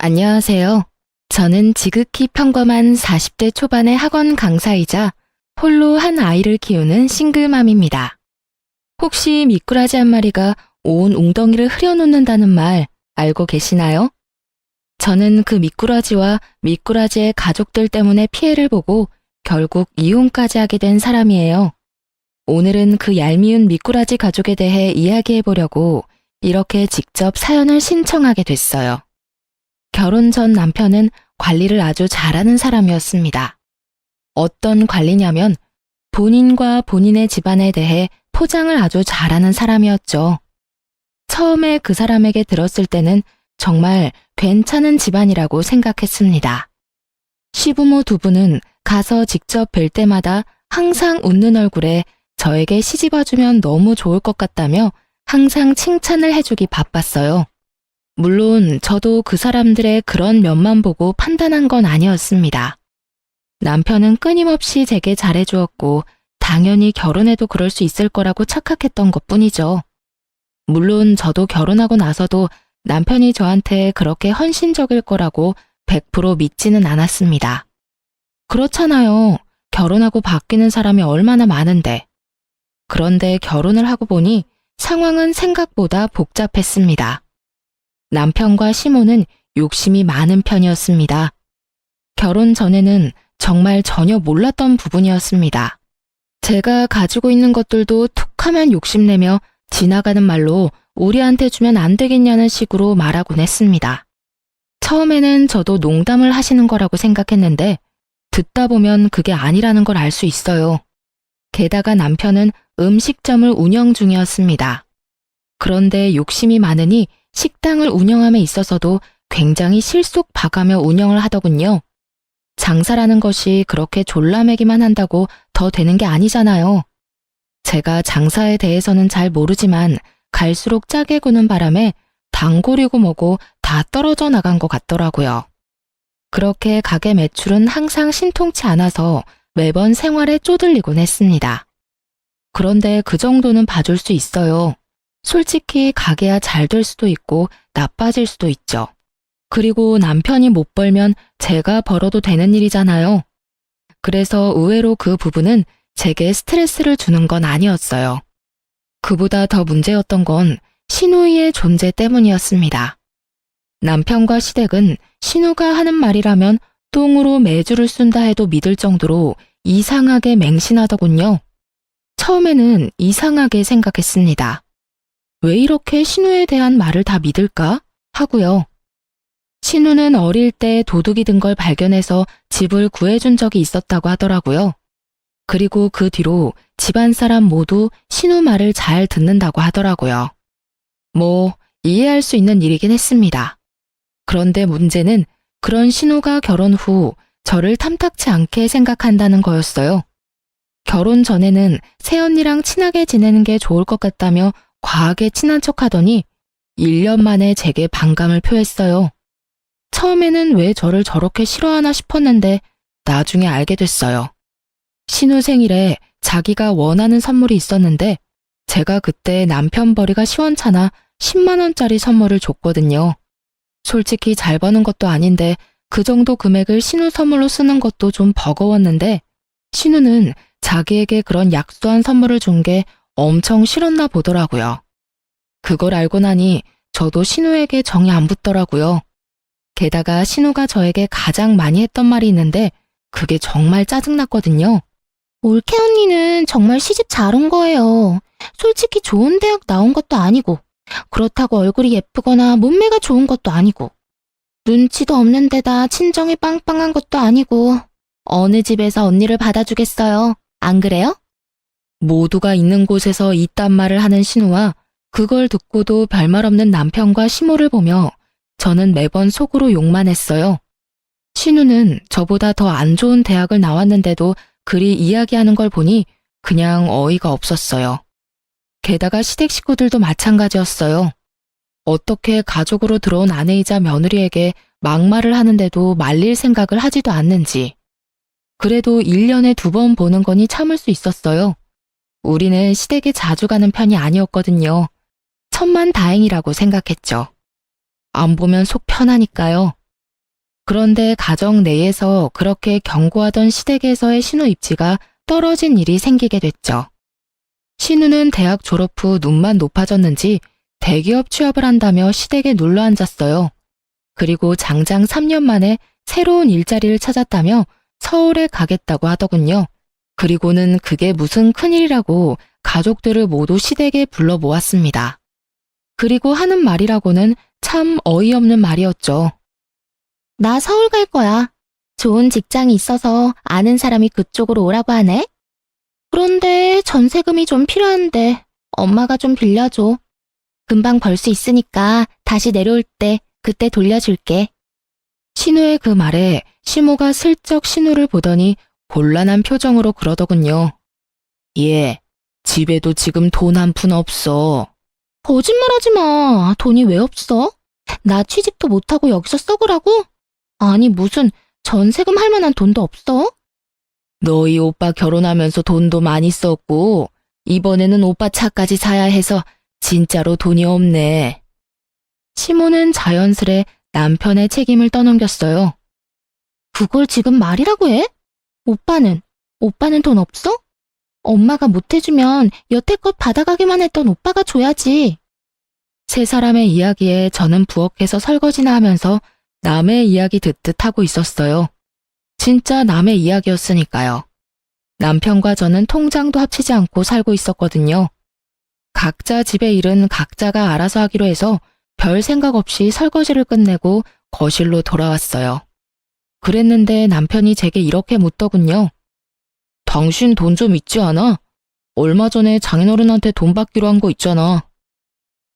안녕하세요. 저는 지극히 평범한 40대 초반의 학원 강사이자 홀로 한 아이를 키우는 싱글맘입니다. 혹시 미꾸라지 한 마리가 온 웅덩이를 흐려놓는다는 말 알고 계시나요? 저는 그 미꾸라지와 미꾸라지의 가족들 때문에 피해를 보고 결국 이혼까지 하게 된 사람이에요. 오늘은 그 얄미운 미꾸라지 가족에 대해 이야기해 보려고 이렇게 직접 사연을 신청하게 됐어요. 결혼 전 남편은 관리를 아주 잘하는 사람이었습니다. 어떤 관리냐면 본인과 본인의 집안에 대해 포장을 아주 잘하는 사람이었죠. 처음에 그 사람에게 들었을 때는 정말 괜찮은 집안이라고 생각했습니다. 시부모 두 분은 가서 직접 뵐 때마다 항상 웃는 얼굴에 저에게 시집와주면 너무 좋을 것 같다며 항상 칭찬을 해주기 바빴어요. 물론 저도 그 사람들의 그런 면만 보고 판단한 건 아니었습니다. 남편은 끊임없이 제게 잘해주었고 당연히 결혼해도 그럴 수 있을 거라고 착각했던 것뿐이죠. 물론 저도 결혼하고 나서도 남편이 저한테 그렇게 헌신적일 거라고 100% 믿지는 않았습니다. 그렇잖아요. 결혼하고 바뀌는 사람이 얼마나 많은데. 그런데 결혼을 하고 보니 상황은 생각보다 복잡했습니다. 남편과 시모는 욕심이 많은 편이었습니다. 결혼 전에는 정말 전혀 몰랐던 부분이었습니다. 제가 가지고 있는 것들도 툭하면 욕심내며 지나가는 말로 우리한테 주면 안 되겠냐는 식으로 말하곤 했습니다. 처음에는 저도 농담을 하시는 거라고 생각했는데 듣다 보면 그게 아니라는 걸 알 수 있어요. 게다가 남편은 음식점을 운영 중이었습니다. 그런데 욕심이 많으니 식당을 운영함에 있어서도 굉장히 실속 봐가며 운영을 하더군요. 장사라는 것이 그렇게 졸라매기만 한다고 더 되는 게 아니잖아요. 제가 장사에 대해서는 잘 모르지만 갈수록 짜게 구는 바람에 단골이고 뭐고 다 떨어져 나간 것 같더라고요. 그렇게 가게 매출은 항상 신통치 않아서 매번 생활에 쪼들리곤 했습니다. 그런데 그 정도는 봐줄 수 있어요. 솔직히 가게야 잘 될 수도 있고 나빠질 수도 있죠. 그리고 남편이 못 벌면 제가 벌어도 되는 일이잖아요. 그래서 의외로 그 부분은 제게 스트레스를 주는 건 아니었어요. 그보다 더 문제였던 건 신우이의 존재 때문이었습니다. 남편과 시댁은 신우가 하는 말이라면 똥으로 매주를 쓴다 해도 믿을 정도로 이상하게 맹신하더군요. 처음에는 이상하게 생각했습니다. 왜 이렇게 신우에 대한 말을 다 믿을까? 하고요. 신우는 어릴 때 도둑이 든 걸 발견해서 집을 구해준 적이 있었다고 하더라고요. 그리고 그 뒤로 집안 사람 모두 신우 말을 잘 듣는다고 하더라고요. 뭐 이해할 수 있는 일이긴 했습니다. 그런데 문제는 그런 신우가 결혼 후 저를 탐탁치 않게 생각한다는 거였어요. 결혼 전에는 새언니랑 친하게 지내는 게 좋을 것 같다며 과하게 친한 척하더니 1년 만에 제게 반감을 표했어요. 처음에는 왜 저를 저렇게 싫어하나 싶었는데 나중에 알게 됐어요. 신우 생일에 자기가 원하는 선물이 있었는데 제가 그때 남편 벌이가 시원찮아 10만 원짜리 선물을 줬거든요. 솔직히 잘 버는 것도 아닌데 그 정도 금액을 신우 선물로 쓰는 것도 좀 버거웠는데 신우는 자기에게 그런 약소한 선물을 준 게 엄청 싫었나 보더라고요. 그걸 알고 나니 저도 신우에게 정이 안 붙더라고요. 게다가 신우가 저에게 가장 많이 했던 말이 있는데 그게 정말 짜증났거든요. 올케 언니는 정말 시집 잘 온 거예요. 솔직히 좋은 대학 나온 것도 아니고 그렇다고 얼굴이 예쁘거나 몸매가 좋은 것도 아니고 눈치도 없는 데다 친정이 빵빵한 것도 아니고 어느 집에서 언니를 받아주겠어요. 안 그래요? 모두가 있는 곳에서 이딴 말을 하는 신우와 그걸 듣고도 별말 없는 남편과 시모를 보며 저는 매번 속으로 욕만 했어요. 신우는 저보다 더 안 좋은 대학을 나왔는데도 그리 이야기하는 걸 보니 그냥 어이가 없었어요. 게다가 시댁 식구들도 마찬가지였어요. 어떻게 가족으로 들어온 아내이자 며느리에게 막말을 하는데도 말릴 생각을 하지도 않는지. 그래도 1년에 2번 보는 거니 참을 수 있었어요. 우리는 시댁에 자주 가는 편이 아니었거든요. 천만다행이라고 생각했죠. 안 보면 속 편하니까요. 그런데 가정 내에서 그렇게 견고하던 시댁에서의 신우 입지가 떨어진 일이 생기게 됐죠. 신우는 대학 졸업 후 눈만 높아졌는지 대기업 취업을 한다며 시댁에 눌러 앉았어요. 그리고 장장 3년 만에 새로운 일자리를 찾았다며 서울에 가겠다고 하더군요. 그리고는 그게 무슨 큰일이라고 가족들을 모두 시댁에 불러 모았습니다. 그리고 하는 말이라고는 참 어이없는 말이었죠. 나 서울 갈 거야. 좋은 직장이 있어서 아는 사람이 그쪽으로 오라고 하네. 그런데 전세금이 좀 필요한데 엄마가 좀 빌려줘. 금방 벌 수 있으니까 다시 내려올 때 그때 돌려줄게. 신우의 그 말에 시모가 슬쩍 신우를 보더니 곤란한 표정으로 그러더군요. 예, 집에도 지금 돈 한 푼 없어. 거짓말하지 마. 돈이 왜 없어? 나 취직도 못하고 여기서 썩으라고? 아니 무슨 전세금 할 만한 돈도 없어? 너희 오빠 결혼하면서 돈도 많이 썼고 이번에는 오빠 차까지 사야 해서 진짜로 돈이 없네. 시모는 자연스레 남편의 책임을 떠넘겼어요. 그걸 지금 말이라고 해? 오빠는 돈 없어? 엄마가 못해주면 여태껏 받아가기만 했던 오빠가 줘야지. 세 사람의 이야기에 저는 부엌에서 설거지나 하면서 남의 이야기 듣듯 하고 있었어요. 진짜 남의 이야기였으니까요. 남편과 저는 통장도 합치지 않고 살고 있었거든요. 각자 집의 일은 각자가 알아서 하기로 해서 별 생각 없이 설거지를 끝내고 거실로 돌아왔어요. 그랬는데 남편이 제게 이렇게 묻더군요. 당신 돈 좀 있지 않아? 얼마 전에 장인어른한테 돈 받기로 한 거 있잖아.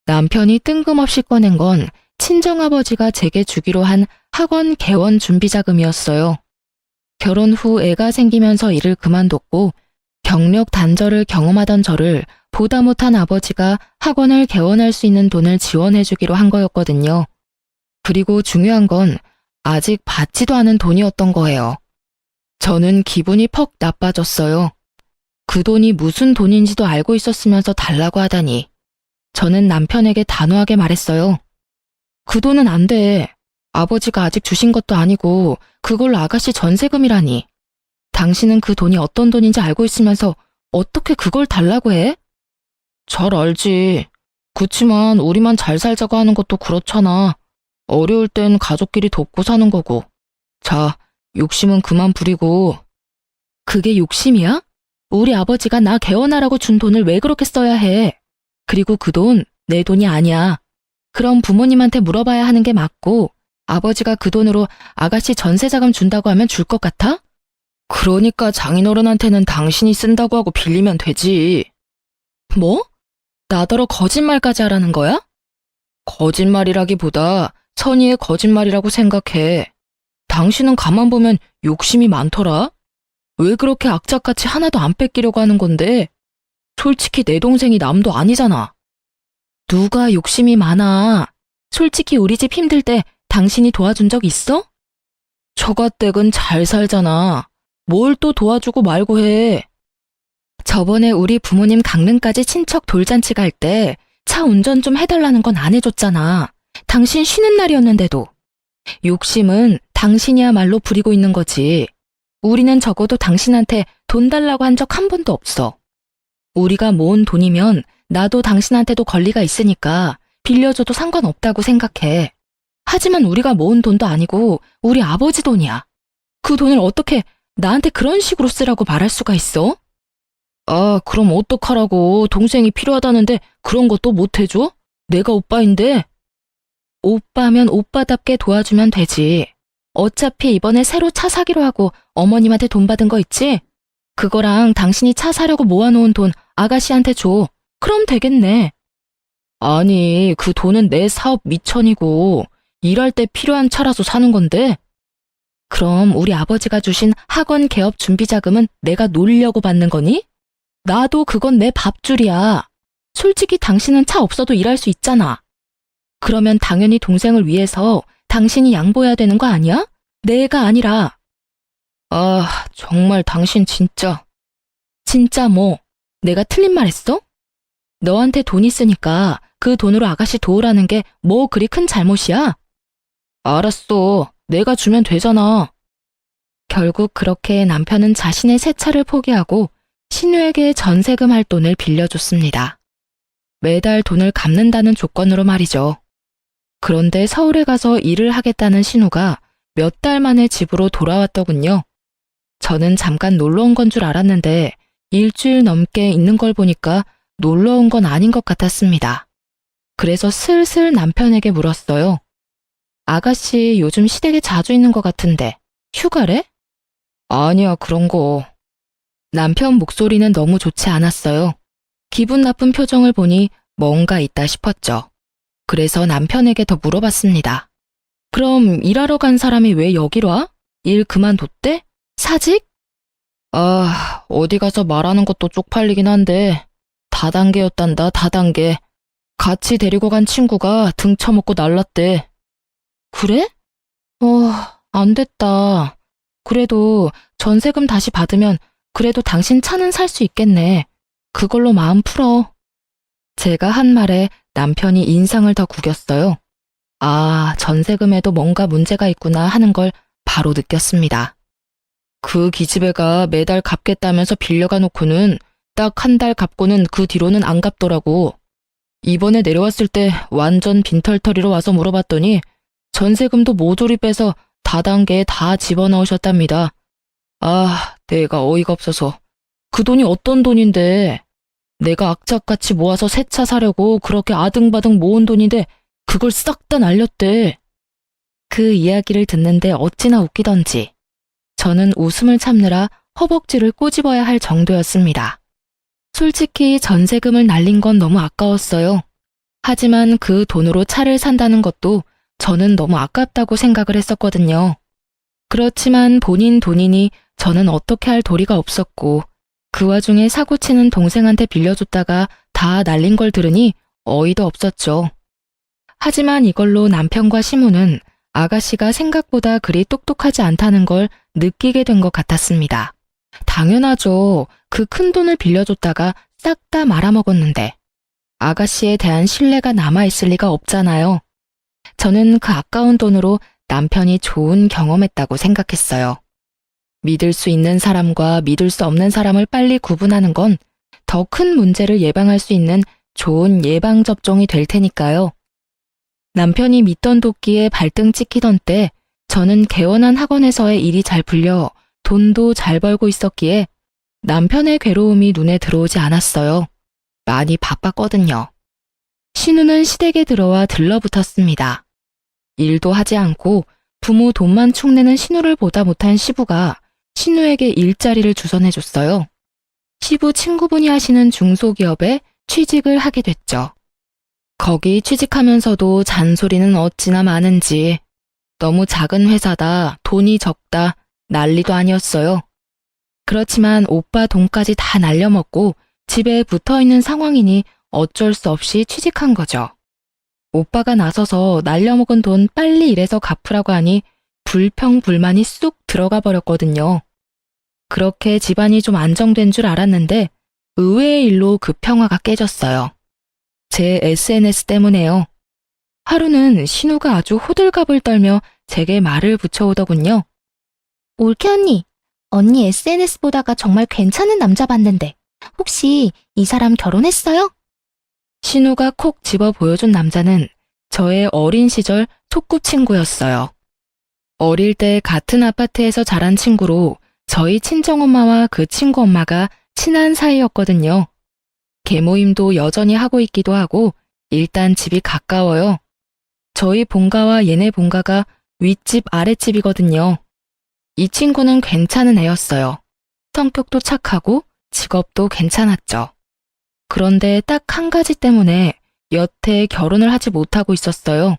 남편이 뜬금없이 꺼낸 건 친정아버지가 제게 주기로 한 학원 개원 준비 자금이었어요. 결혼 후 애가 생기면서 일을 그만뒀고 경력 단절을 경험하던 저를 보다 못한 아버지가 학원을 개원할 수 있는 돈을 지원해주기로 한 거였거든요. 그리고 중요한 건 아직 받지도 않은 돈이었던 거예요. 저는 기분이 퍽 나빠졌어요. 그 돈이 무슨 돈인지도 알고 있었으면서 달라고 하다니. 저는 남편에게 단호하게 말했어요. 그 돈은 안 돼. 아버지가 아직 주신 것도 아니고 그걸로 아가씨 전세금이라니. 당신은 그 돈이 어떤 돈인지 알고 있으면서 어떻게 그걸 달라고 해? 잘 알지. 그치만 우리만 잘 살자고 하는 것도 그렇잖아. 어려울 땐 가족끼리 돕고 사는 거고. 자, 욕심은 그만 부리고. 그게 욕심이야? 우리 아버지가 나 개원하라고 준 돈을 왜 그렇게 써야 해? 그리고 그 돈 내 돈이 아니야. 그럼 부모님한테 물어봐야 하는 게 맞고 아버지가 그 돈으로 아가씨 전세자금 준다고 하면 줄 것 같아? 그러니까 장인어른한테는 당신이 쓴다고 하고 빌리면 되지. 뭐? 나더러 거짓말까지 하라는 거야? 거짓말이라기보다 선의의 거짓말이라고 생각해. 당신은 가만 보면 욕심이 많더라. 왜 그렇게 악착같이 하나도 안 뺏기려고 하는 건데? 솔직히 내 동생이 남도 아니잖아. 누가 욕심이 많아. 솔직히 우리 집 힘들 때 당신이 도와준 적 있어? 처가댁은 잘 살잖아. 뭘 또 도와주고 말고 해. 저번에 우리 부모님 강릉까지 친척 돌잔치 갈 때 차 운전 좀 해달라는 건 안 해줬잖아. 당신 쉬는 날이었는데도. 욕심은 당신이야말로 부리고 있는 거지. 우리는 적어도 당신한테 돈 달라고 한 적 한 번도 없어. 우리가 모은 돈이면 나도 당신한테도 권리가 있으니까 빌려줘도 상관없다고 생각해. 하지만 우리가 모은 돈도 아니고 우리 아버지 돈이야. 그 돈을 어떻게 나한테 그런 식으로 쓰라고 말할 수가 있어? 아, 그럼 어떡하라고. 동생이 필요하다는데 그런 것도 못 해줘? 내가 오빠인데. 오빠면 오빠답게 도와주면 되지. 어차피 이번에 새로 차 사기로 하고 어머님한테 돈 받은 거 있지? 그거랑 당신이 차 사려고 모아놓은 돈 아가씨한테 줘. 그럼 되겠네. 아니, 그 돈은 내 사업 미천이고 일할 때 필요한 차라서 사는 건데. 그럼 우리 아버지가 주신 학원 개업 준비 자금은 내가 놀려고 받는 거니? 나도 그건 내 밥줄이야. 솔직히 당신은 차 없어도 일할 수 있잖아. 그러면 당연히 동생을 위해서 당신이 양보해야 되는 거 아니야? 내가 아니라. 아, 정말 당신 진짜. 진짜 뭐, 내가 틀린 말 했어? 너한테 돈 있으니까 그 돈으로 아가씨 도우라는 게 뭐 그리 큰 잘못이야? 알았어. 내가 주면 되잖아. 결국 그렇게 남편은 자신의 새 차를 포기하고 신우에게 전세금 할 돈을 빌려줬습니다. 매달 돈을 갚는다는 조건으로 말이죠. 그런데 서울에 가서 일을 하겠다는 신우가 몇 달 만에 집으로 돌아왔더군요. 저는 잠깐 놀러 온 건 줄 알았는데 일주일 넘게 있는 걸 보니까 놀러 온 건 아닌 것 같았습니다. 그래서 슬슬 남편에게 물었어요. 아가씨 요즘 시댁에 자주 있는 것 같은데 휴가래? 아니야, 그런 거. 남편 목소리는 너무 좋지 않았어요. 기분 나쁜 표정을 보니 뭔가 있다 싶었죠. 그래서 남편에게 더 물어봤습니다. 그럼 일하러 간 사람이 왜 여기로 와? 일 그만뒀대? 사직? 아, 어디 가서 말하는 것도 쪽팔리긴 한데 다단계였단다, 다단계. 같이 데리고 간 친구가 등 쳐먹고 날랐대. 그래? 안 됐다. 그래도 전세금 다시 받으면 그래도 당신 차는 살 수 있겠네. 그걸로 마음 풀어. 제가 한 말에 남편이 인상을 더 구겼어요. 아, 전세금에도 뭔가 문제가 있구나 하는 걸 바로 느꼈습니다. 그 기집애가 매달 갚겠다면서 빌려가 놓고는 딱 한 달 갚고는 그 뒤로는 안 갚더라고. 이번에 내려왔을 때 완전 빈털터리로 와서 물어봤더니 전세금도 모조리 빼서 다단계에 다 집어넣으셨답니다. 아, 내가 어이가 없어서. 그 돈이 어떤 돈인데? 내가 악착같이 모아서 새 차 사려고 그렇게 아등바등 모은 돈인데 그걸 싹 다 날렸대. 그 이야기를 듣는데 어찌나 웃기던지 저는 웃음을 참느라 허벅지를 꼬집어야 할 정도였습니다. 솔직히 전세금을 날린 건 너무 아까웠어요. 하지만 그 돈으로 차를 산다는 것도 저는 너무 아깝다고 생각을 했었거든요. 그렇지만 본인 돈이니 저는 어떻게 할 도리가 없었고 그 와중에 사고치는 동생한테 빌려줬다가 다 날린 걸 들으니 어이도 없었죠. 하지만 이걸로 남편과 시무는 아가씨가 생각보다 그리 똑똑하지 않다는 걸 느끼게 된 것 같았습니다. 당연하죠. 그 큰 돈을 빌려줬다가 싹 다 말아먹었는데 아가씨에 대한 신뢰가 남아있을 리가 없잖아요. 저는 그 아까운 돈으로 남편이 좋은 경험했다고 생각했어요. 믿을 수 있는 사람과 믿을 수 없는 사람을 빨리 구분하는 건 더 큰 문제를 예방할 수 있는 좋은 예방접종이 될 테니까요. 남편이 믿던 도끼에 발등 찍히던 때 저는 개원한 학원에서의 일이 잘 풀려 돈도 잘 벌고 있었기에 남편의 괴로움이 눈에 들어오지 않았어요. 많이 바빴거든요. 신우는 시댁에 들어와 들러붙었습니다. 일도 하지 않고 부모 돈만 축내는 신우를 보다 못한 시부가 신우에게 일자리를 주선해줬어요. 시부 친구분이 하시는 중소기업에 취직을 하게 됐죠. 거기 취직하면서도 잔소리는 어찌나 많은지 너무 작은 회사다, 돈이 적다, 난리도 아니었어요. 그렇지만 오빠 돈까지 다 날려먹고 집에 붙어있는 상황이니 어쩔 수 없이 취직한 거죠. 오빠가 나서서 날려먹은 돈 빨리 일해서 갚으라고 하니 불평불만이 쑥 들어가 버렸거든요. 그렇게 집안이 좀 안정된 줄 알았는데 의외의 일로 그 평화가 깨졌어요. 제 SNS 때문에요. 하루는 신우가 아주 호들갑을 떨며 제게 말을 붙여오더군요. 올케 언니 SNS 보다가 정말 괜찮은 남자 봤는데 혹시 이 사람 결혼했어요? 신우가 콕 집어 보여준 남자는 저의 어린 시절 소꿉친구였어요. 어릴 때 같은 아파트에서 자란 친구로 저희 친정엄마와 그 친구 엄마가 친한 사이였거든요. 계모임도 여전히 하고 있기도 하고 일단 집이 가까워요. 저희 본가와 얘네 본가가 윗집 아랫집이거든요. 이 친구는 괜찮은 애였어요. 성격도 착하고 직업도 괜찮았죠. 그런데 딱 한 가지 때문에 여태 결혼을 하지 못하고 있었어요.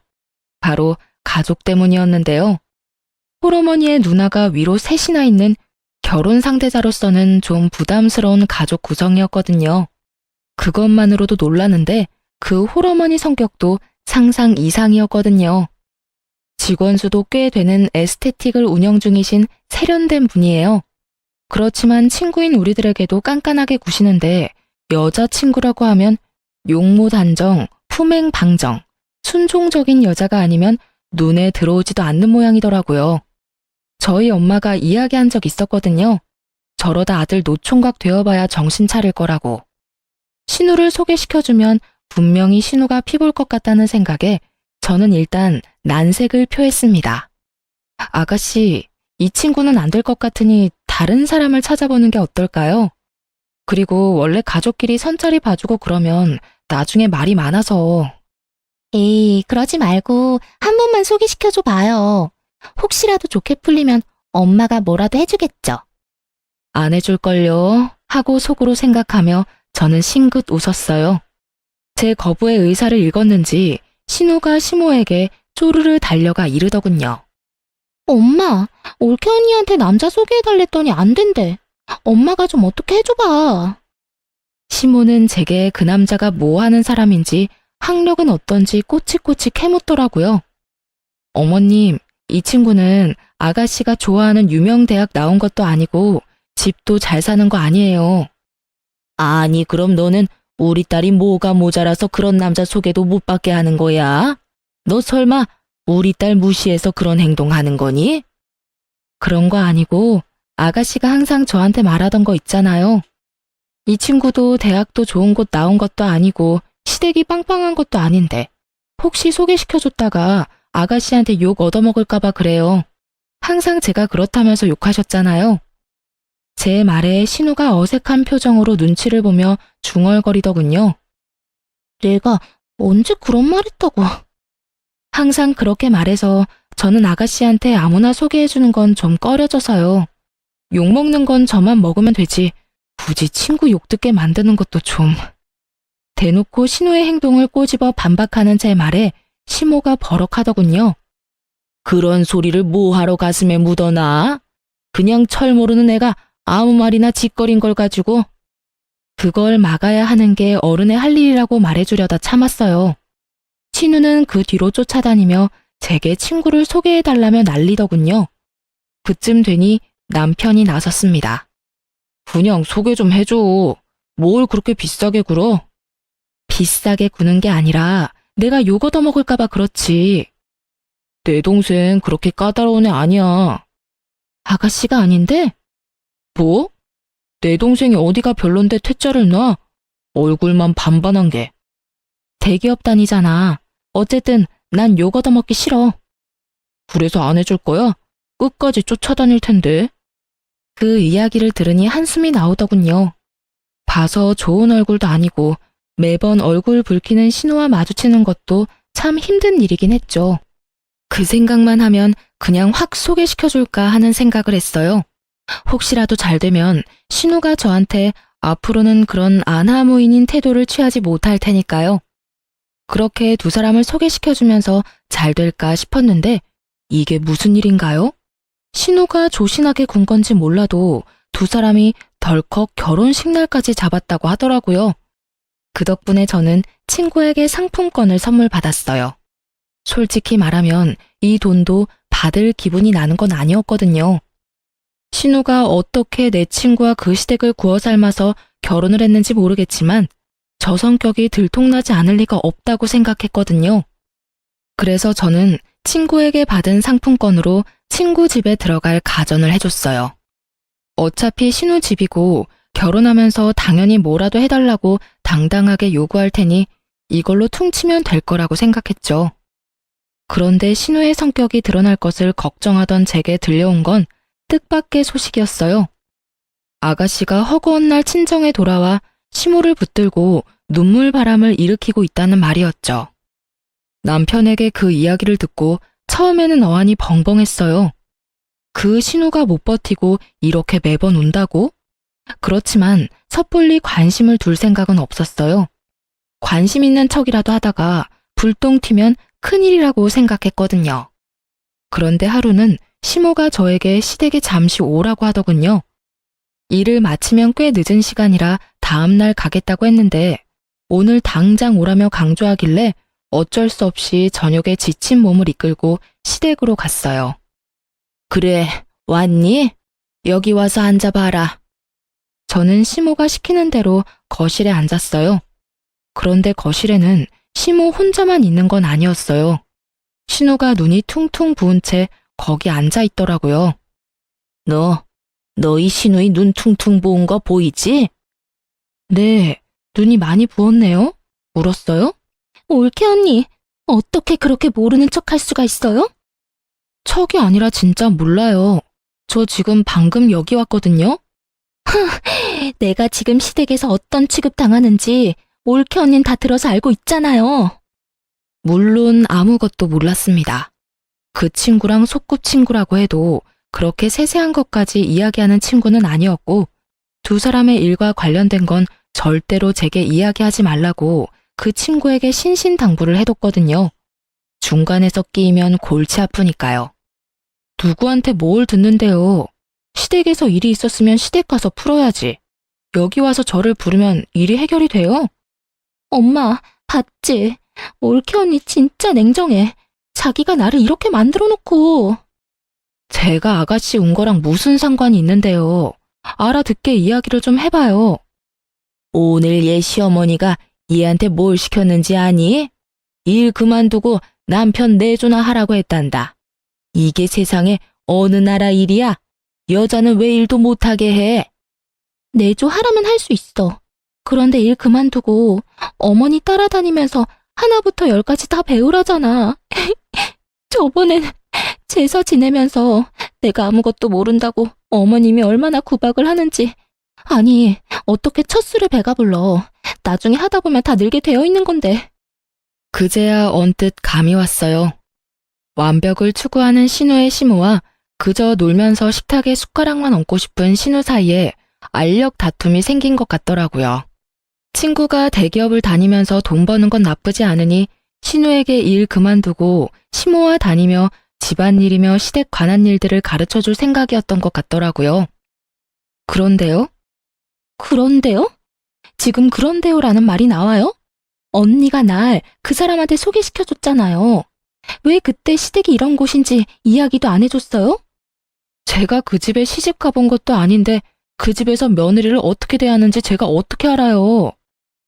바로 가족 때문이었는데요. 홀어머니의 누나가 위로 셋이나 있는 결혼 상대자로서는 좀 부담스러운 가족 구성이었거든요. 그것만으로도 놀라는데 그 홀어머니 성격도 상상 이상이었거든요. 직원 수도 꽤 되는 에스테틱을 운영 중이신 세련된 분이에요. 그렇지만 친구인 우리들에게도 깐깐하게 구시는데 여자친구라고 하면 용모단정, 품행방정, 순종적인 여자가 아니면 눈에 들어오지도 않는 모양이더라고요. 저희 엄마가 이야기한 적 있었거든요. 저러다 아들 노총각 되어봐야 정신 차릴 거라고. 신우를 소개시켜주면 분명히 신우가 피볼 것 같다는 생각에 저는 일단 난색을 표했습니다. 아가씨, 이 친구는 안 될 것 같으니 다른 사람을 찾아보는 게 어떨까요? 그리고 원래 가족끼리 선자리 봐주고 그러면 나중에 말이 많아서. 에이, 그러지 말고 한 번만 소개시켜줘 봐요. 혹시라도 좋게 풀리면 엄마가 뭐라도 해주겠죠. 안 해줄걸요 하고 속으로 생각하며 저는 싱긋 웃었어요. 제 거부의 의사를 읽었는지 신우가 시모에게 쪼르르 달려가 이르더군요. 엄마, 올케 언니한테 남자 소개해달랬더니 안 된대. 엄마가 좀 어떻게 해줘봐. 시모는 제게 그 남자가 뭐 하는 사람인지 학력은 어떤지 꼬치꼬치 캐묻더라고요. 어머님, 이 친구는 아가씨가 좋아하는 유명 대학 나온 것도 아니고 집도 잘 사는 거 아니에요. 아니, 그럼 너는 우리 딸이 뭐가 모자라서 그런 남자 소개도 못 받게 하는 거야? 너 설마 우리 딸 무시해서 그런 행동하는 거니? 그런 거 아니고 아가씨가 항상 저한테 말하던 거 있잖아요. 이 친구도 대학도 좋은 곳 나온 것도 아니고 시댁이 빵빵한 것도 아닌데 혹시 소개시켜줬다가 아가씨한테 욕 얻어먹을까봐 그래요. 항상 제가 그렇다면서 욕하셨잖아요. 제 말에 신우가 어색한 표정으로 눈치를 보며 중얼거리더군요. 내가 언제 그런 말 했다고. 항상 그렇게 말해서 저는 아가씨한테 아무나 소개해주는 건 좀 꺼려져서요. 욕먹는 건 저만 먹으면 되지. 굳이 친구 욕 듣게 만드는 것도 좀. 대놓고 신우의 행동을 꼬집어 반박하는 제 말에 시모가 버럭하더군요. 그런 소리를 뭐하러 가슴에 묻어놔? 그냥 철 모르는 애가 아무 말이나 짓거린 걸 가지고. 그걸 막아야 하는 게 어른의 할 일이라고 말해주려다 참았어요. 신우는 그 뒤로 쫓아다니며 제게 친구를 소개해달라며 난리더군요. 그쯤 되니 남편이 나섰습니다. 그냥 소개 좀 해줘. 뭘 그렇게 비싸게 굴어? 비싸게 구는 게 아니라 내가 욕 얻어먹을까봐 그렇지. 내 동생 그렇게 까다로운 애 아니야. 아가씨가 아닌데? 뭐? 내 동생이 어디가 별론데 퇴짜를 놔? 얼굴만 반반한 게. 대기업 다니잖아. 어쨌든 난 욕 얻어먹기 싫어. 그래서 안 해줄 거야? 끝까지 쫓아다닐 텐데. 그 이야기를 들으니 한숨이 나오더군요. 봐서 좋은 얼굴도 아니고 매번 얼굴 붉히는 신우와 마주치는 것도 참 힘든 일이긴 했죠. 그 생각만 하면 그냥 확 소개시켜줄까 하는 생각을 했어요. 혹시라도 잘 되면 신우가 저한테 앞으로는 그런 안하무인인 태도를 취하지 못할 테니까요. 그렇게 두 사람을 소개시켜주면서 잘 될까 싶었는데 이게 무슨 일인가요? 신우가 조신하게 군 건지 몰라도 두 사람이 덜컥 결혼식 날까지 잡았다고 하더라고요. 그 덕분에 저는 친구에게 상품권을 선물 받았어요. 솔직히 말하면 이 돈도 받을 기분이 나는 건 아니었거든요. 신우가 어떻게 내 친구와 그 시댁을 구워 삶아서 결혼을 했는지 모르겠지만 저 성격이 들통나지 않을 리가 없다고 생각했거든요. 그래서 저는 친구에게 받은 상품권으로 친구 집에 들어갈 가전을 해줬어요. 어차피 신우 집이고 결혼하면서 당연히 뭐라도 해달라고 당당하게 요구할 테니 이걸로 퉁치면 될 거라고 생각했죠. 그런데 신우의 성격이 드러날 것을 걱정하던 제게 들려온 건 뜻밖의 소식이었어요. 아가씨가 허구한 날 친정에 돌아와 시모를 붙들고 눈물바람을 일으키고 있다는 말이었죠. 남편에게 그 이야기를 듣고 처음에는 어안이 벙벙했어요. 그 신우가 못 버티고 이렇게 매번 운다고? 그렇지만 섣불리 관심을 둘 생각은 없었어요. 관심 있는 척이라도 하다가 불똥 튀면 큰일이라고 생각했거든요. 그런데 하루는 시모가 저에게 시댁에 잠시 오라고 하더군요. 일을 마치면 꽤 늦은 시간이라 다음날 가겠다고 했는데 오늘 당장 오라며 강조하길래 어쩔 수 없이 저녁에 지친 몸을 이끌고 시댁으로 갔어요. 그래, 왔니? 여기 와서 앉아봐라. 저는 시모가 시키는 대로 거실에 앉았어요. 그런데 거실에는 시모 혼자만 있는 건 아니었어요. 신우가 눈이 퉁퉁 부은 채 거기 앉아 있더라고요. 너 이 신우이 눈 퉁퉁 부은 거 보이지? 네, 눈이 많이 부었네요. 울었어요? 올케 언니, 어떻게 그렇게 모르는 척 할 수가 있어요? 척이 아니라 진짜 몰라요. 저 지금 방금 여기 왔거든요. 내가 지금 시댁에서 어떤 취급 당하는지 올케 언니는 다 들어서 알고 있잖아요. 물론 아무것도 몰랐습니다. 그 친구랑 소꿉친구라고 해도 그렇게 세세한 것까지 이야기하는 친구는 아니었고, 두 사람의 일과 관련된 건 절대로 제게 이야기하지 말라고 그 친구에게 신신당부를 해뒀거든요. 중간에서 끼이면 골치 아프니까요. 누구한테 뭘 듣는데요. 시댁에서 일이 있었으면 시댁 가서 풀어야지. 여기 와서 저를 부르면 일이 해결이 돼요? 엄마, 봤지? 올케 언니 진짜 냉정해. 자기가 나를 이렇게 만들어 놓고. 제가 아가씨 온 거랑 무슨 상관이 있는데요. 알아듣게 이야기를 좀 해봐요. 오늘 얘 시어머니가 얘한테 뭘 시켰는지 아니? 일 그만두고 남편 내조나 하라고 했단다. 이게 세상에 어느 나라 일이야? 여자는 왜 일도 못하게 해? 내조 하라면 할 수 있어. 그런데 일 그만두고 어머니 따라다니면서 하나부터 열까지 다 배우라잖아. 저번엔 제사 지내면서 내가 아무것도 모른다고 어머님이 얼마나 구박을 하는지. 아니, 어떻게 첫 술에 배가 불러. 나중에 하다 보면 다 늙게 되어 있는 건데. 그제야 언뜻 감이 왔어요. 완벽을 추구하는 신우의 시모와 그저 놀면서 식탁에 숟가락만 얹고 싶은 신우 사이에 알력 다툼이 생긴 것 같더라고요. 친구가 대기업을 다니면서 돈 버는 건 나쁘지 않으니 신우에게 일 그만두고 시모와 다니며 집안일이며 시댁 관한 일들을 가르쳐줄 생각이었던 것 같더라고요. 그런데요? 그런데요? 지금 그런데요라는 말이 나와요? 언니가 날 그 사람한테 소개시켜줬잖아요. 왜 그때 시댁이 이런 곳인지 이야기도 안 해줬어요? 제가 그 집에 시집 가본 것도 아닌데 그 집에서 며느리를 어떻게 대하는지 제가 어떻게 알아요.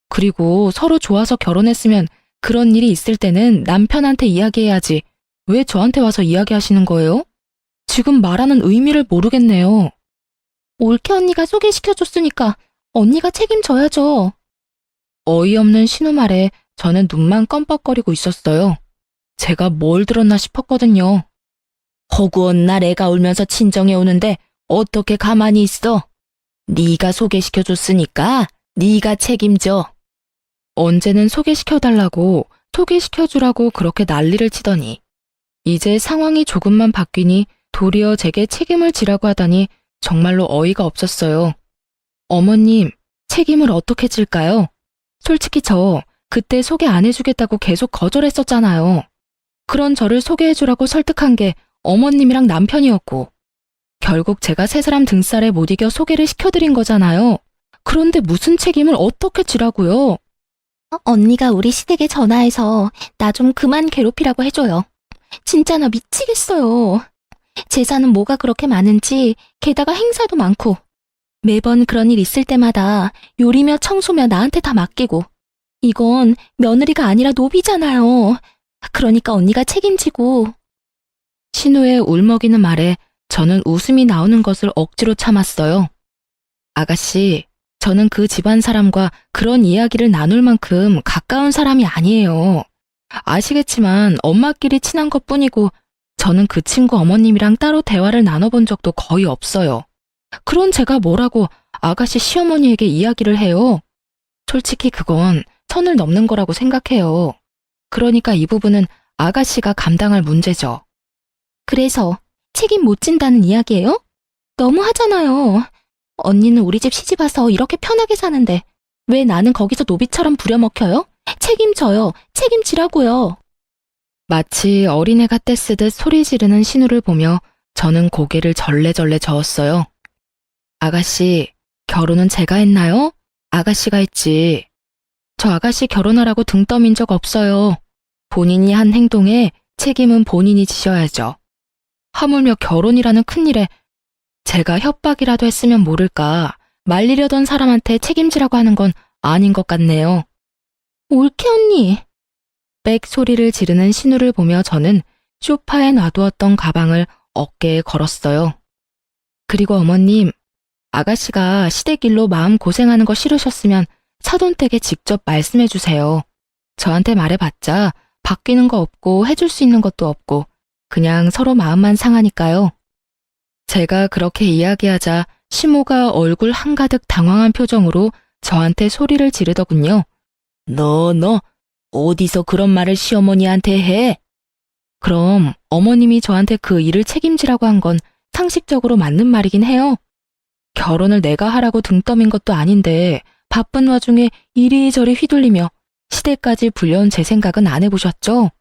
그리고 서로 좋아서 결혼했으면 그런 일이 있을 때는 남편한테 이야기해야지. 왜 저한테 와서 이야기하시는 거예요? 지금 말하는 의미를 모르겠네요. 올케 언니가 소개시켜줬으니까 언니가 책임져야죠. 어이없는 신우 말에 저는 눈만 껌뻑거리고 있었어요. 제가 뭘 들었나 싶었거든요. 허구한 날 애가 울면서 친정에 오는데 어떻게 가만히 있어? 네가 소개시켜줬으니까 네가 책임져. 언제는 소개시켜달라고 소개시켜주라고 그렇게 난리를 치더니 이제 상황이 조금만 바뀌니 도리어 제게 책임을 지라고 하다니 정말로 어이가 없었어요. 어머님, 책임을 어떻게 질까요? 솔직히 저 그때 소개 안 해주겠다고 계속 거절했었잖아요. 그런 저를 소개해주라고 설득한 게 어머님이랑 남편이었고 결국 제가 세 사람 등살에 못 이겨 소개를 시켜드린 거잖아요. 그런데 무슨 책임을 어떻게 지라고요? 언니가 우리 시댁에 전화해서 나 좀 그만 괴롭히라고 해줘요. 진짜 나 미치겠어요. 제사는 뭐가 그렇게 많은지 게다가 행사도 많고 매번 그런 일 있을 때마다 요리며 청소며 나한테 다 맡기고 이건 며느리가 아니라 노비잖아요. 그러니까 언니가 책임지고. 신우의 울먹이는 말에 저는 웃음이 나오는 것을 억지로 참았어요. 아가씨, 저는 그 집안 사람과 그런 이야기를 나눌 만큼 가까운 사람이 아니에요. 아시겠지만 엄마끼리 친한 것뿐이고 저는 그 친구 어머님이랑 따로 대화를 나눠본 적도 거의 없어요. 그런 제가 뭐라고 아가씨 시어머니에게 이야기를 해요? 솔직히 그건 선을 넘는 거라고 생각해요. 그러니까 이 부분은 아가씨가 감당할 문제죠. 그래서 책임 못 진다는 이야기예요? 너무 하잖아요. 언니는 우리 집 시집 와서 이렇게 편하게 사는데 왜 나는 거기서 노비처럼 부려먹혀요? 책임져요. 책임지라고요. 마치 어린애가 떼쓰듯 소리 지르는 신우를 보며 저는 고개를 절레절레 저었어요. 아가씨, 결혼은 제가 했나요? 아가씨가 했지. 저 아가씨 결혼하라고 등 떠민 적 없어요. 본인이 한 행동에 책임은 본인이 지셔야죠. 하물며 결혼이라는 큰일에 제가 협박이라도 했으면 모를까 말리려던 사람한테 책임지라고 하는 건 아닌 것 같네요. 올케 언니. 빽 소리를 지르는 신우를 보며 저는 소파에 놔두었던 가방을 어깨에 걸었어요. 그리고 어머님, 아가씨가 시댁일로 마음 고생하는 거 싫으셨으면 사돈댁에 직접 말씀해 주세요. 저한테 말해봤자 바뀌는 거 없고 해줄 수 있는 것도 없고 그냥 서로 마음만 상하니까요. 제가 그렇게 이야기하자 시모가 얼굴 한가득 당황한 표정으로 저한테 소리를 지르더군요. 너 어디서 그런 말을 시어머니한테 해? 그럼 어머님이 저한테 그 일을 책임지라고 한 건 상식적으로 맞는 말이긴 해요. 결혼을 내가 하라고 등 떠민 것도 아닌데 바쁜 와중에 이리저리 휘둘리며 시댁까지 불려온 제 생각은 안 해보셨죠?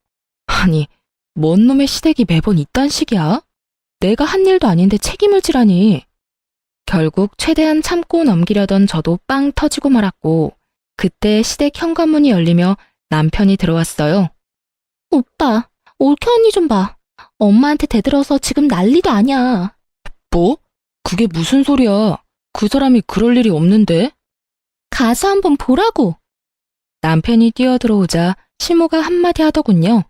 아니, 뭔 놈의 시댁이 매번 이딴 식이야? 내가 한 일도 아닌데 책임을 지라니. 결국 최대한 참고 넘기려던 저도 빵 터지고 말았고 그때 시댁 현관문이 열리며 남편이 들어왔어요. 오빠, 올케 언니 좀 봐. 엄마한테 대들어서 지금 난리도 아니야. 뭐? 그게 무슨 소리야? 그 사람이 그럴 일이 없는데? 가서 한번 보라고. 남편이 뛰어들어오자 시모가 한마디 하더군요.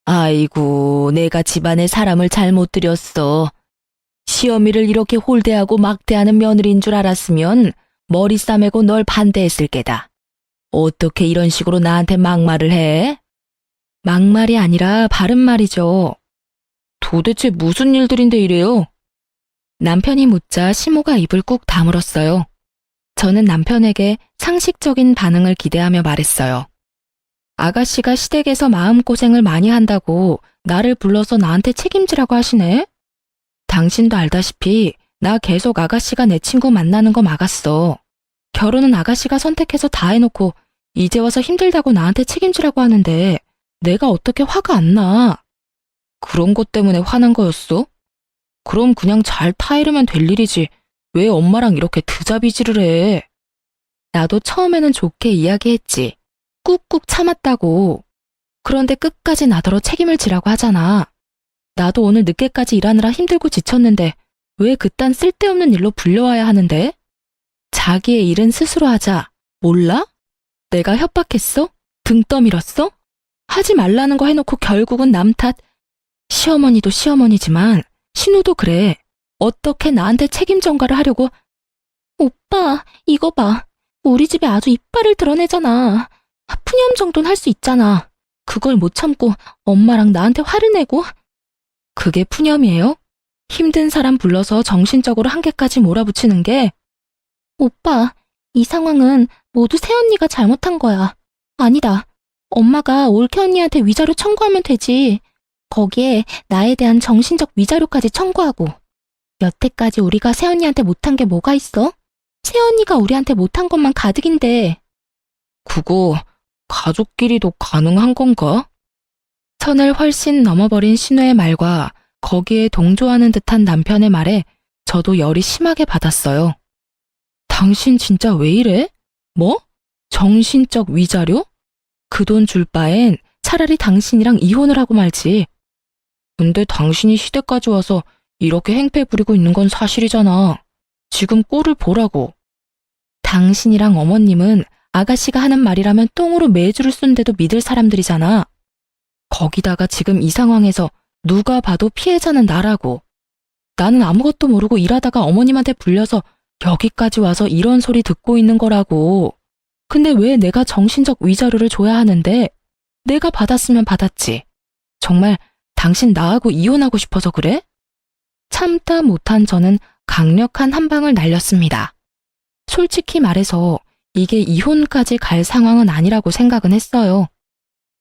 아이고, 내가 집안에 사람을 잘못 들였어. 시어미를 이렇게 홀대하고 막대하는 며느리인 줄 알았으면 머리 싸매고 널 반대했을 게다. 어떻게 이런 식으로 나한테 막말을 해? 막말이 아니라 바른 말이죠. 도대체 무슨 일들인데 이래요? 남편이 묻자 시모가 입을 꾹 다물었어요. 저는 남편에게 상식적인 반응을 기대하며 말했어요. 아가씨가 시댁에서 마음고생을 많이 한다고 나를 불러서 나한테 책임지라고 하시네? 당신도 알다시피 나 계속 아가씨가 내 친구 만나는 거 막았어. 결혼은 아가씨가 선택해서 다 해놓고 이제 와서 힘들다고 나한테 책임지라고 하는데 내가 어떻게 화가 안 나? 그런 것 때문에 화난 거였어? 그럼 그냥 잘 타이르면 될 일이지. 왜 엄마랑 이렇게 드자비질을 해? 나도 처음에는 좋게 이야기했지. 꾹꾹 참았다고. 그런데 끝까지 나더러 책임을 지라고 하잖아. 나도 오늘 늦게까지 일하느라 힘들고 지쳤는데 왜 그딴 쓸데없는 일로 불려와야 하는데? 자기의 일은 스스로 하자. 몰라? 내가 협박했어? 등 떠밀었어? 하지 말라는 거 해놓고 결국은 남 탓. 시어머니도 시어머니지만 신우도 그래. 어떻게 나한테 책임 전가를 하려고. 오빠, 이거 봐. 우리 집에 아주 이빨을 드러내잖아. 푸념 정도는 할 수 있잖아. 그걸 못 참고 엄마랑 나한테 화를 내고. 그게 푸념이에요? 힘든 사람 불러서 정신적으로 한계까지 몰아붙이는 게. 오빠, 이 상황은 모두 새언니가 잘못한 거야. 아니다. 엄마가 올케 언니한테 위자료 청구하면 되지. 거기에 나에 대한 정신적 위자료까지 청구하고. 여태까지 우리가 새언니한테 못한 게 뭐가 있어? 새언니가 우리한테 못한 것만 가득인데. 그거 가족끼리도 가능한 건가? 선을 훨씬 넘어버린 신우의 말과 거기에 동조하는 듯한 남편의 말에 저도 열이 심하게 받았어요. 당신 진짜 왜 이래? 뭐? 정신적 위자료? 그 돈 줄 바엔 차라리 당신이랑 이혼을 하고 말지. 근데 당신이 시댁까지 와서 이렇게 행패 부리고 있는 건 사실이잖아. 지금 꼴을 보라고. 당신이랑 어머님은 아가씨가 하는 말이라면 똥으로 매주를 쓴데도 믿을 사람들이잖아. 거기다가 지금 이 상황에서 누가 봐도 피해자는 나라고. 나는 아무것도 모르고 일하다가 어머님한테 불려서 여기까지 와서 이런 소리 듣고 있는 거라고. 근데 왜 내가 정신적 위자료를 줘야 하는데? 내가 받았으면 받았지. 정말 당신 나하고 이혼하고 싶어서 그래? 참다 못한 저는 강력한 한 방을 날렸습니다. 솔직히 말해서 이게 이혼까지 갈 상황은 아니라고 생각은 했어요.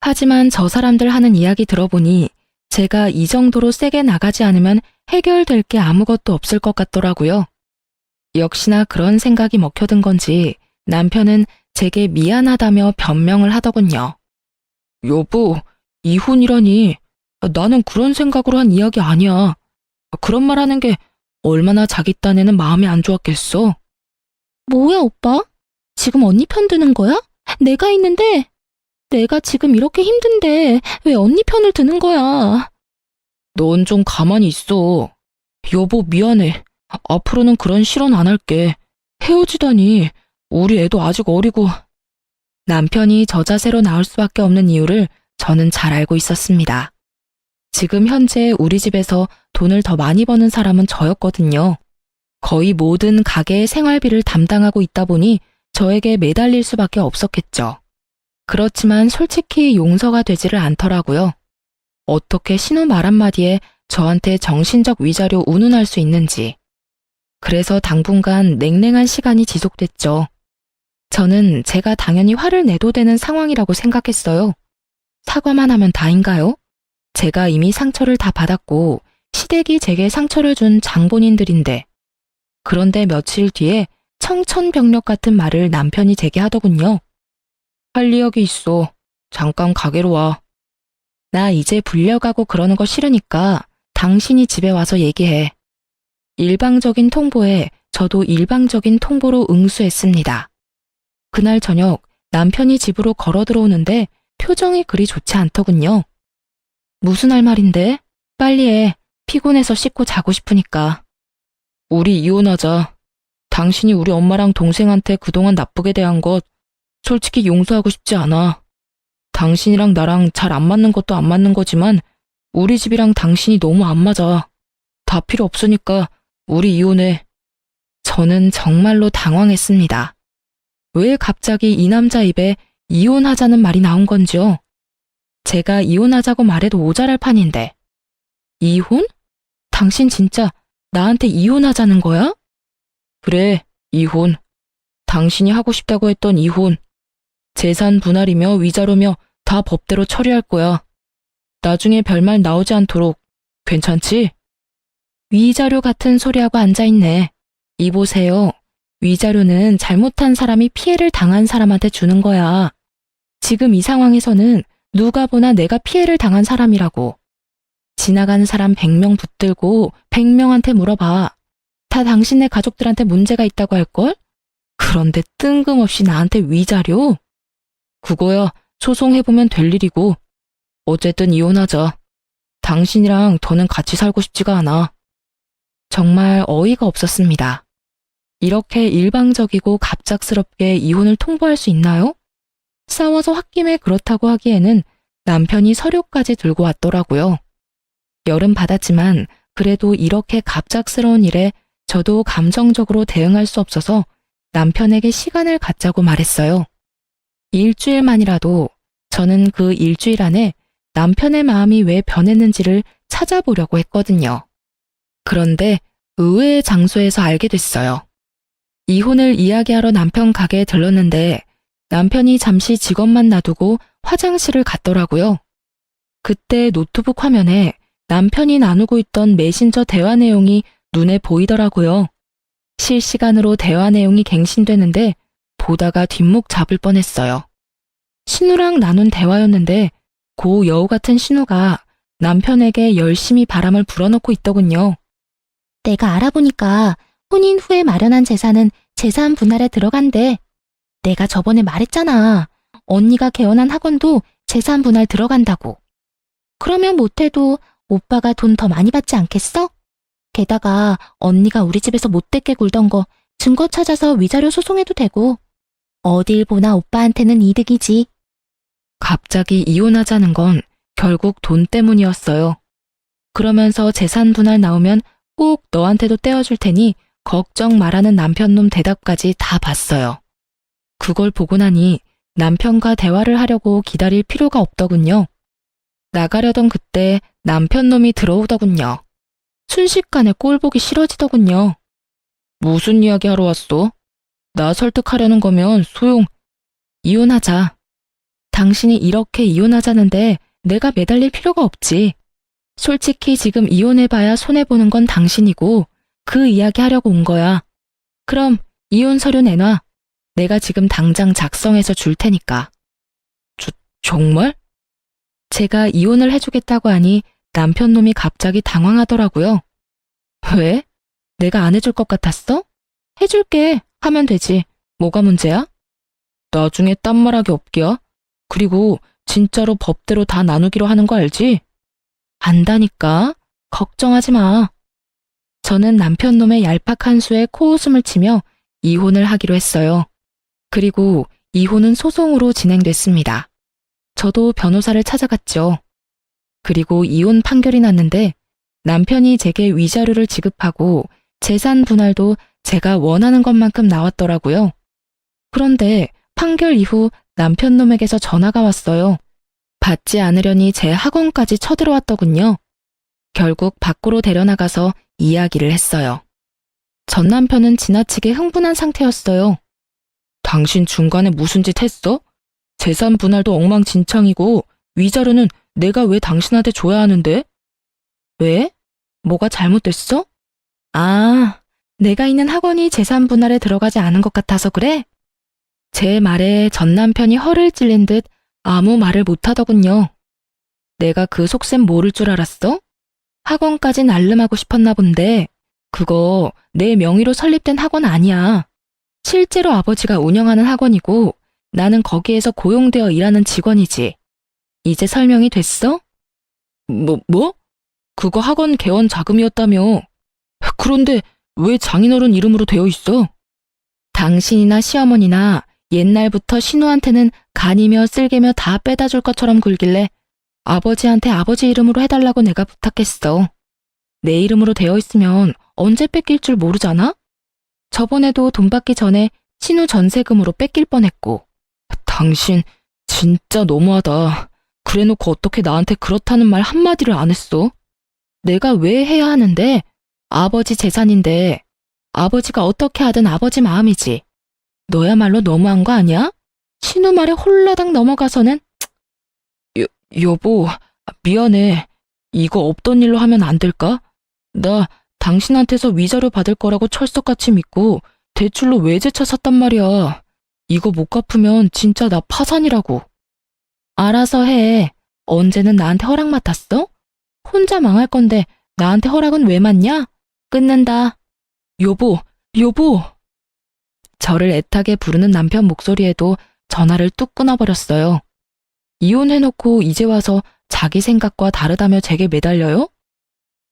하지만 저 사람들 하는 이야기 들어보니 제가 이 정도로 세게 나가지 않으면 해결될 게 아무것도 없을 것 같더라고요. 역시나 그런 생각이 먹혀든 건지 남편은 제게 미안하다며 변명을 하더군요. 여보, 이혼이라니. 나는 그런 생각으로 한 이야기 아니야. 그런 말 하는 게 얼마나 자기 딴에는 마음이 안 좋았겠어. 뭐야, 오빠? 지금 언니 편 드는 거야? 내가 있는데. 내가 지금 이렇게 힘든데 왜 언니 편을 드는 거야? 넌 좀 가만히 있어. 여보, 미안해. 앞으로는 그런 실언 안 할게. 헤어지다니. 우리 애도 아직 어리고. 남편이 저 자세로 나올 수밖에 없는 이유를 저는 잘 알고 있었습니다. 지금 현재 우리 집에서 돈을 더 많이 버는 사람은 저였거든요. 거의 모든 가게의 생활비를 담당하고 있다 보니 저에게 매달릴 수밖에 없었겠죠. 그렇지만 솔직히 용서가 되지를 않더라고요. 어떻게 신우 말 한마디에 저한테 정신적 위자료 운운할 수 있는지. 그래서 당분간 냉랭한 시간이 지속됐죠. 저는 제가 당연히 화를 내도 되는 상황이라고 생각했어요. 사과만 하면 다인가요? 제가 이미 상처를 다 받았고 시댁이 제게 상처를 준 장본인들인데. 그런데 며칠 뒤에 청천벽력 같은 말을 남편이 제게 하더군요. 할 이야기 있어. 잠깐 가게로 와. 나 이제 불려가고 그러는 거 싫으니까 당신이 집에 와서 얘기해. 일방적인 통보에 저도 일방적인 통보로 응수했습니다. 그날 저녁 남편이 집으로 걸어 들어오는데 표정이 그리 좋지 않더군요. 무슨 할 말인데? 빨리 해. 피곤해서 씻고 자고 싶으니까. 우리 이혼하자. 당신이 우리 엄마랑 동생한테 그동안 나쁘게 대한 것 솔직히 용서하고 싶지 않아. 당신이랑 나랑 잘 안 맞는 것도 안 맞는 거지만 우리 집이랑 당신이 너무 안 맞아. 다 필요 없으니까 우리 이혼해. 저는 정말로 당황했습니다. 왜 갑자기 이 남자 입에 이혼하자는 말이 나온 건지요? 제가 이혼하자고 말해도 모자랄 판인데. 이혼? 당신 진짜 나한테 이혼하자는 거야? 그래, 이혼. 당신이 하고 싶다고 했던 이혼. 재산 분할이며 위자료며 다 법대로 처리할 거야. 나중에 별말 나오지 않도록. 괜찮지? 위자료 같은 소리하고 앉아있네. 이보세요. 위자료는 잘못한 사람이 피해를 당한 사람한테 주는 거야. 지금 이 상황에서는 누가 보나 내가 피해를 당한 사람이라고. 지나가는 사람 100명 붙들고 100명한테 물어봐. 다 당신네 가족들한테 문제가 있다고 할걸? 그런데 뜬금없이 나한테 위자료? 그거야 소송해보면 될 일이고. 어쨌든 이혼하자. 당신이랑 더는 같이 살고 싶지가 않아. 정말 어이가 없었습니다. 이렇게 일방적이고 갑작스럽게 이혼을 통보할 수 있나요? 싸워서 홧김에 그렇다고 하기에는 남편이 서류까지 들고 왔더라고요. 열은 받았지만 그래도 이렇게 갑작스러운 일에 저도 감정적으로 대응할 수 없어서 남편에게 시간을 갖자고 말했어요. 일주일만이라도 저는 그 일주일 안에 남편의 마음이 왜 변했는지를 찾아보려고 했거든요. 그런데 의외의 장소에서 알게 됐어요. 이혼을 이야기하러 남편 가게에 들렀는데 남편이 잠시 직원만 놔두고 화장실을 갔더라고요. 그때 노트북 화면에 남편이 나누고 있던 메신저 대화 내용이 눈에 보이더라고요. 실시간으로 대화 내용이 갱신되는데 보다가 뒷목 잡을 뻔했어요. 신우랑 나눈 대화였는데 고 여우 같은 신우가 남편에게 열심히 바람을 불어넣고 있더군요. 내가 알아보니까 혼인 후에 마련한 재산은 재산 분할에 들어간대. 내가 저번에 말했잖아. 언니가 개원한 학원도 재산 분할 들어간다고. 그러면 못해도 오빠가 돈 더 많이 받지 않겠어? 게다가 언니가 우리 집에서 못되게 굴던 거 증거 찾아서 위자료 소송해도 되고. 어딜 보나 오빠한테는 이득이지. 갑자기 이혼하자는 건 결국 돈 때문이었어요. 그러면서 재산 분할 나오면 꼭 너한테도 떼어줄 테니 걱정 말라는 남편놈 대답까지 다 봤어요. 그걸 보고 나니 남편과 대화를 하려고 기다릴 필요가 없더군요. 나가려던 그때 남편놈이 들어오더군요. 순식간에 꼴 보기 싫어지더군요. 무슨 이야기 하러 왔어? 나 설득하려는 거면 이혼하자. 당신이 이렇게 이혼하자는데 내가 매달릴 필요가 없지. 솔직히 지금 이혼해봐야 손해보는 건 당신이고 그 이야기 하려고 온 거야. 그럼 이혼 서류 내놔. 내가 지금 당장 작성해서 줄 테니까. 정말? 제가 이혼을 해주겠다고 하니 남편놈이 갑자기 당황하더라고요. 왜? 내가 안 해줄 것 같았어? 해줄게. 하면 되지. 뭐가 문제야? 나중에 딴 말하기 없기야. 그리고 진짜로 법대로 다 나누기로 하는 거 알지? 안다니까. 걱정하지 마. 저는 남편놈의 얄팍한 수에 코웃음을 치며 이혼을 하기로 했어요. 그리고 이혼은 소송으로 진행됐습니다. 저도 변호사를 찾아갔죠. 그리고 이혼 판결이 났는데 남편이 제게 위자료를 지급하고 재산 분할도 제가 원하는 것만큼 나왔더라고요. 그런데 판결 이후 남편 놈에게서 전화가 왔어요. 받지 않으려니 제 학원까지 쳐들어왔더군요. 결국 밖으로 데려나가서 이야기를 했어요. 전 남편은 지나치게 흥분한 상태였어요. 당신 중간에 무슨 짓 했어? 재산 분할도 엉망진창이고 위자료는 내가 왜 당신한테 줘야 하는데? 왜? 뭐가 잘못됐어? 아, 내가 있는 학원이 재산 분할에 들어가지 않은 것 같아서 그래? 제 말에 전 남편이 허를 찔린 듯 아무 말을 못하더군요. 내가 그 속셈 모를 줄 알았어? 학원까지 날름하고 싶었나 본데 그거 내 명의로 설립된 학원 아니야. 실제로 아버지가 운영하는 학원이고 나는 거기에서 고용되어 일하는 직원이지. 이제 설명이 됐어? 뭐? 그거 학원 개원 자금이었다며. 그런데 왜 장인어른 이름으로 되어 있어? 당신이나 시어머니나 옛날부터 신우한테는 간이며 쓸개며 다 빼다 줄 것처럼 굴길래 아버지한테 아버지 이름으로 해달라고 내가 부탁했어. 내 이름으로 되어 있으면 언제 뺏길 줄 모르잖아? 저번에도 돈 받기 전에 신우 전세금으로 뺏길 뻔했고. 당신 진짜 너무하다. 그래놓고 어떻게 나한테 그렇다는 말 한마디를 안 했어? 내가 왜 해야 하는데? 아버지 재산인데 아버지가 어떻게 하든 아버지 마음이지. 너야말로 너무한 거 아니야? 신우 말에 홀라당 넘어가서는 여보, 미안해. 이거 없던 일로 하면 안 될까? 나 당신한테서 위자료 받을 거라고 철석같이 믿고 대출로 외제차 샀단 말이야. 이거 못 갚으면 진짜 나 파산이라고. 알아서 해. 언제는 나한테 허락 맡았어? 혼자 망할 건데 나한테 허락은 왜 맡냐? 끊는다. 여보. 저를 애타게 부르는 남편 목소리에도 전화를 뚝 끊어버렸어요. 이혼해놓고 이제 와서 자기 생각과 다르다며 제게 매달려요?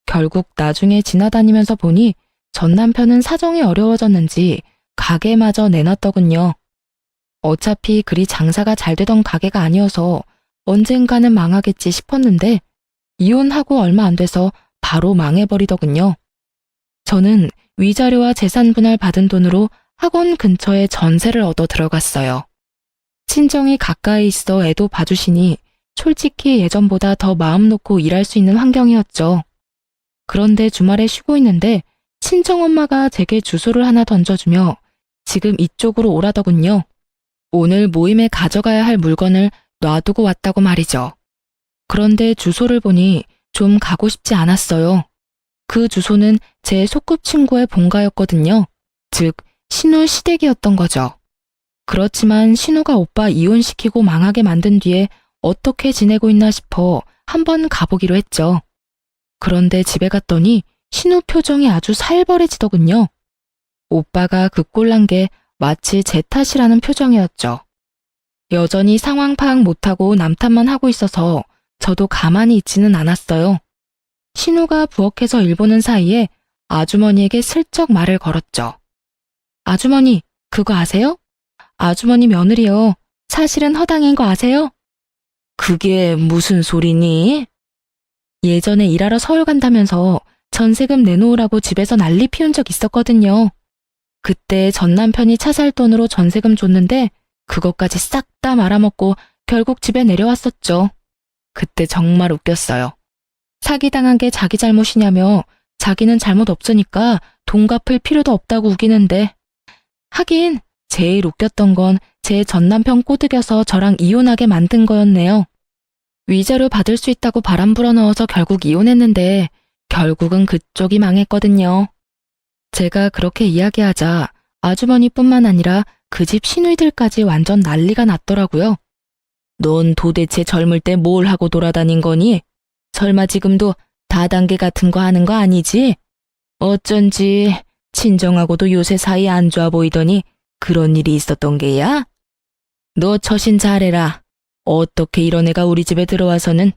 결국 나중에 지나다니면서 보니 전 남편은 사정이 어려워졌는지 가게마저 내놨더군요. 어차피 그리 장사가 잘 되던 가게가 아니어서 언젠가는 망하겠지 싶었는데 이혼하고 얼마 안 돼서 바로 망해버리더군요. 저는 위자료와 재산 분할 받은 돈으로 학원 근처에 전세를 얻어 들어갔어요. 친정이 가까이 있어 애도 봐주시니 솔직히 예전보다 더 마음 놓고 일할 수 있는 환경이었죠. 그런데 주말에 쉬고 있는데 친정엄마가 제게 주소를 하나 던져주며 지금 이쪽으로 오라더군요. 오늘 모임에 가져가야 할 물건을 놔두고 왔다고 말이죠. 그런데 주소를 보니 좀 가고 싶지 않았어요. 그 주소는 제 소꿉친구의 본가였거든요. 즉, 신우 시댁이었던 거죠. 그렇지만 신우가 오빠 이혼시키고 망하게 만든 뒤에 어떻게 지내고 있나 싶어 한번 가보기로 했죠. 그런데 집에 갔더니 신우 표정이 아주 살벌해지더군요. 오빠가 그 꼴난 게 마치 제 탓이라는 표정이었죠. 여전히 상황 파악 못하고 남 탓만 하고 있어서 저도 가만히 있지는 않았어요. 신우가 부엌에서 일 보는 사이에 아주머니에게 슬쩍 말을 걸었죠. 아주머니, 그거 아세요? 아주머니 며느리요. 사실은 허당인 거 아세요? 그게 무슨 소리니? 예전에 일하러 서울 간다면서 전세금 내놓으라고 집에서 난리 피운 적 있었거든요. 그때 전 남편이 차 살 돈으로 전세금 줬는데 그것까지 싹 다 말아먹고 결국 집에 내려왔었죠. 그때 정말 웃겼어요. 사기당한 게 자기 잘못이냐며 자기는 잘못 없으니까 돈 갚을 필요도 없다고 우기는데 하긴 제일 웃겼던 건 제 전남편 꼬드겨서 저랑 이혼하게 만든 거였네요. 위자료 받을 수 있다고 바람 불어넣어서 결국 이혼했는데 결국은 그쪽이 망했거든요. 제가 그렇게 이야기하자 아주머니뿐만 아니라 그 집 시누이들까지 완전 난리가 났더라고요. 넌 도대체 젊을 때 뭘 하고 돌아다닌 거니? 설마 지금도 다단계 같은 거 하는 거 아니지? 어쩐지 친정하고도 요새 사이 안 좋아 보이더니 그런 일이 있었던 게야? 너 처신 잘해라. 어떻게 이런 애가 우리 집에 들어와서는.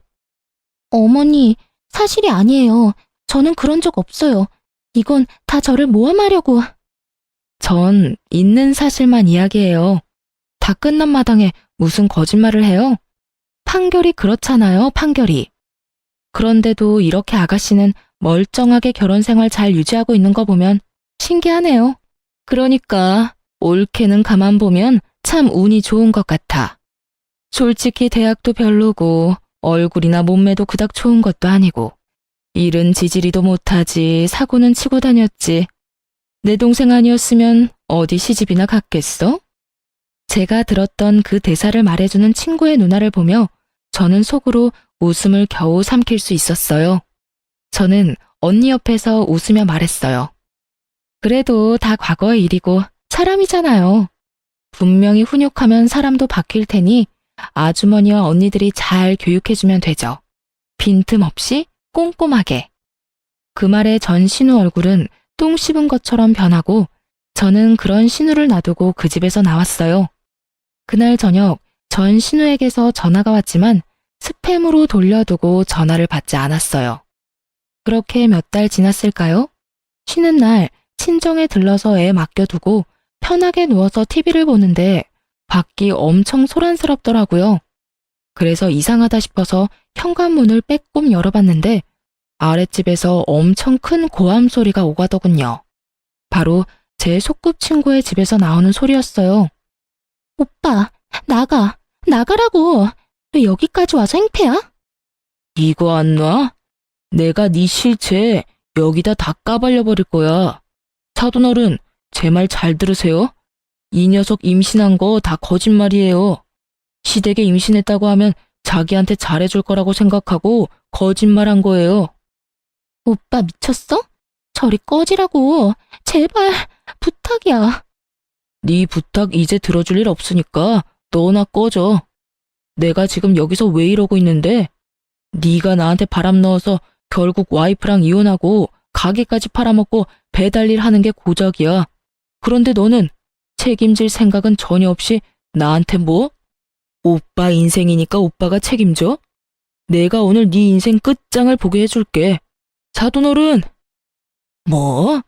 어머니, 사실이 아니에요. 저는 그런 적 없어요. 이건 다 저를 모함하려고. 전 있는 사실만 이야기해요. 다 끝난 마당에 무슨 거짓말을 해요? 판결이 그렇잖아요, 판결이. 그런데도 이렇게 아가씨는 멀쩡하게 결혼 생활 잘 유지하고 있는 거 보면 신기하네요. 그러니까 올케는 가만 보면 참 운이 좋은 것 같아. 솔직히 대학도 별로고 얼굴이나 몸매도 그닥 좋은 것도 아니고 일은 지지리도 못하지 사고는 치고 다녔지. 내 동생 아니었으면 어디 시집이나 갔겠어? 제가 들었던 그 대사를 말해주는 친구의 누나를 보며 저는 속으로 웃음을 겨우 삼킬 수 있었어요. 저는 언니 옆에서 웃으며 말했어요. 그래도 다 과거의 일이고 사람이잖아요. 분명히 훈육하면 사람도 바뀔 테니 아주머니와 언니들이 잘 교육해주면 되죠. 빈틈없이 꼼꼼하게. 그 말에 전 신우 얼굴은 똥 씹은 것처럼 변하고 저는 그런 신우를 놔두고 그 집에서 나왔어요. 그날 저녁 전 신우에게서 전화가 왔지만 스팸으로 돌려두고 전화를 받지 않았어요. 그렇게 몇 달 지났을까요? 쉬는 날 친정에 들러서 애 맡겨두고 편하게 누워서 TV를 보는데 밖이 엄청 소란스럽더라고요. 그래서 이상하다 싶어서 현관문을 빼꼼 열어봤는데 아랫집에서 엄청 큰 고함 소리가 오가더군요. 바로 제 소꿉친구의 집에서 나오는 소리였어요. 오빠, 나가라고. 왜 여기까지 와서 행패야? 이거 안 놔? 내가 네 실체 여기다 다 까발려 버릴 거야. 사돈어른, 제 말 잘 들으세요. 이 녀석 임신한 거 다 거짓말이에요. 시댁에 임신했다고 하면 자기한테 잘해줄 거라고 생각하고 거짓말한 거예요. 오빠 미쳤어? 저리 꺼지라고. 제발, 부탁이야. 네 부탁 이제 들어줄 일 없으니까 너나 꺼져. 내가 지금 여기서 왜 이러고 있는데? 네가 나한테 바람 넣어서 결국 와이프랑 이혼하고 가게까지 팔아먹고 배달일 하는 게 고작이야. 그런데 너는 책임질 생각은 전혀 없이 나한테 뭐? 오빠 인생이니까 오빠가 책임져? 내가 오늘 네 인생 끝장을 보게 해줄게. 사돈어른! 뭐?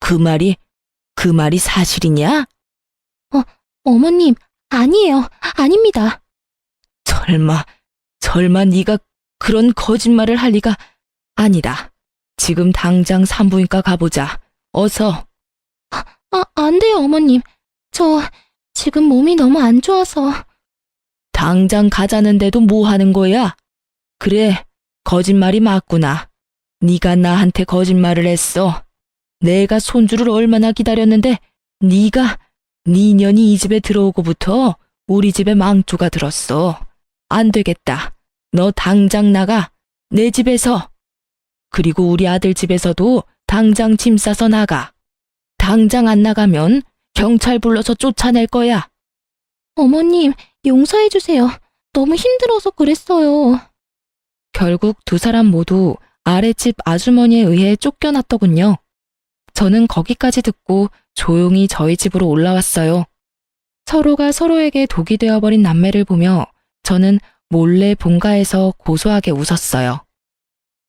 그 말이 사실이냐? 어머님, 아니에요. 아닙니다. 설마 네가 그런 거짓말을 할 리가 아니다. 지금 당장 산부인과 가보자. 어서. 안 돼요, 어머님. 저 지금 몸이 너무 안 좋아서. 당장 가자는데도 뭐 하는 거야? 그래, 거짓말이 맞구나. 네가 나한테 거짓말을 했어. 내가 손주를 얼마나 기다렸는데 네가 네 년이 이 집에 들어오고부터 우리 집에 망조가 들었어. 안 되겠다. 너 당장 나가. 내 집에서. 그리고 우리 아들 집에서도 당장 짐 싸서 나가. 당장 안 나가면 경찰 불러서 쫓아낼 거야. 어머님, 용서해주세요. 너무 힘들어서 그랬어요. 결국 두 사람 모두 아랫집 아주머니에 의해 쫓겨났더군요. 저는 거기까지 듣고 조용히 저희 집으로 올라왔어요. 서로가 서로에게 독이 되어버린 남매를 보며 저는 몰래 본가에서 고소하게 웃었어요.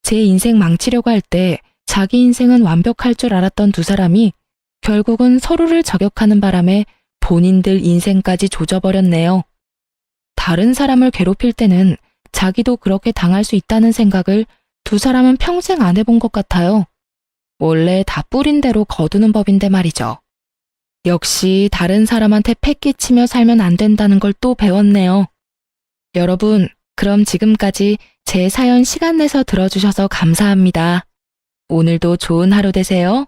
제 인생 망치려고 할 때 자기 인생은 완벽할 줄 알았던 두 사람이 결국은 서로를 저격하는 바람에 본인들 인생까지 조져버렸네요. 다른 사람을 괴롭힐 때는 자기도 그렇게 당할 수 있다는 생각을 두 사람은 평생 안 해본 것 같아요. 원래 다 뿌린 대로 거두는 법인데 말이죠. 역시 다른 사람한테 패 끼치며 살면 안 된다는 걸 또 배웠네요. 여러분, 그럼 지금까지 제 사연 시간 내서 들어주셔서 감사합니다. 오늘도 좋은 하루 되세요.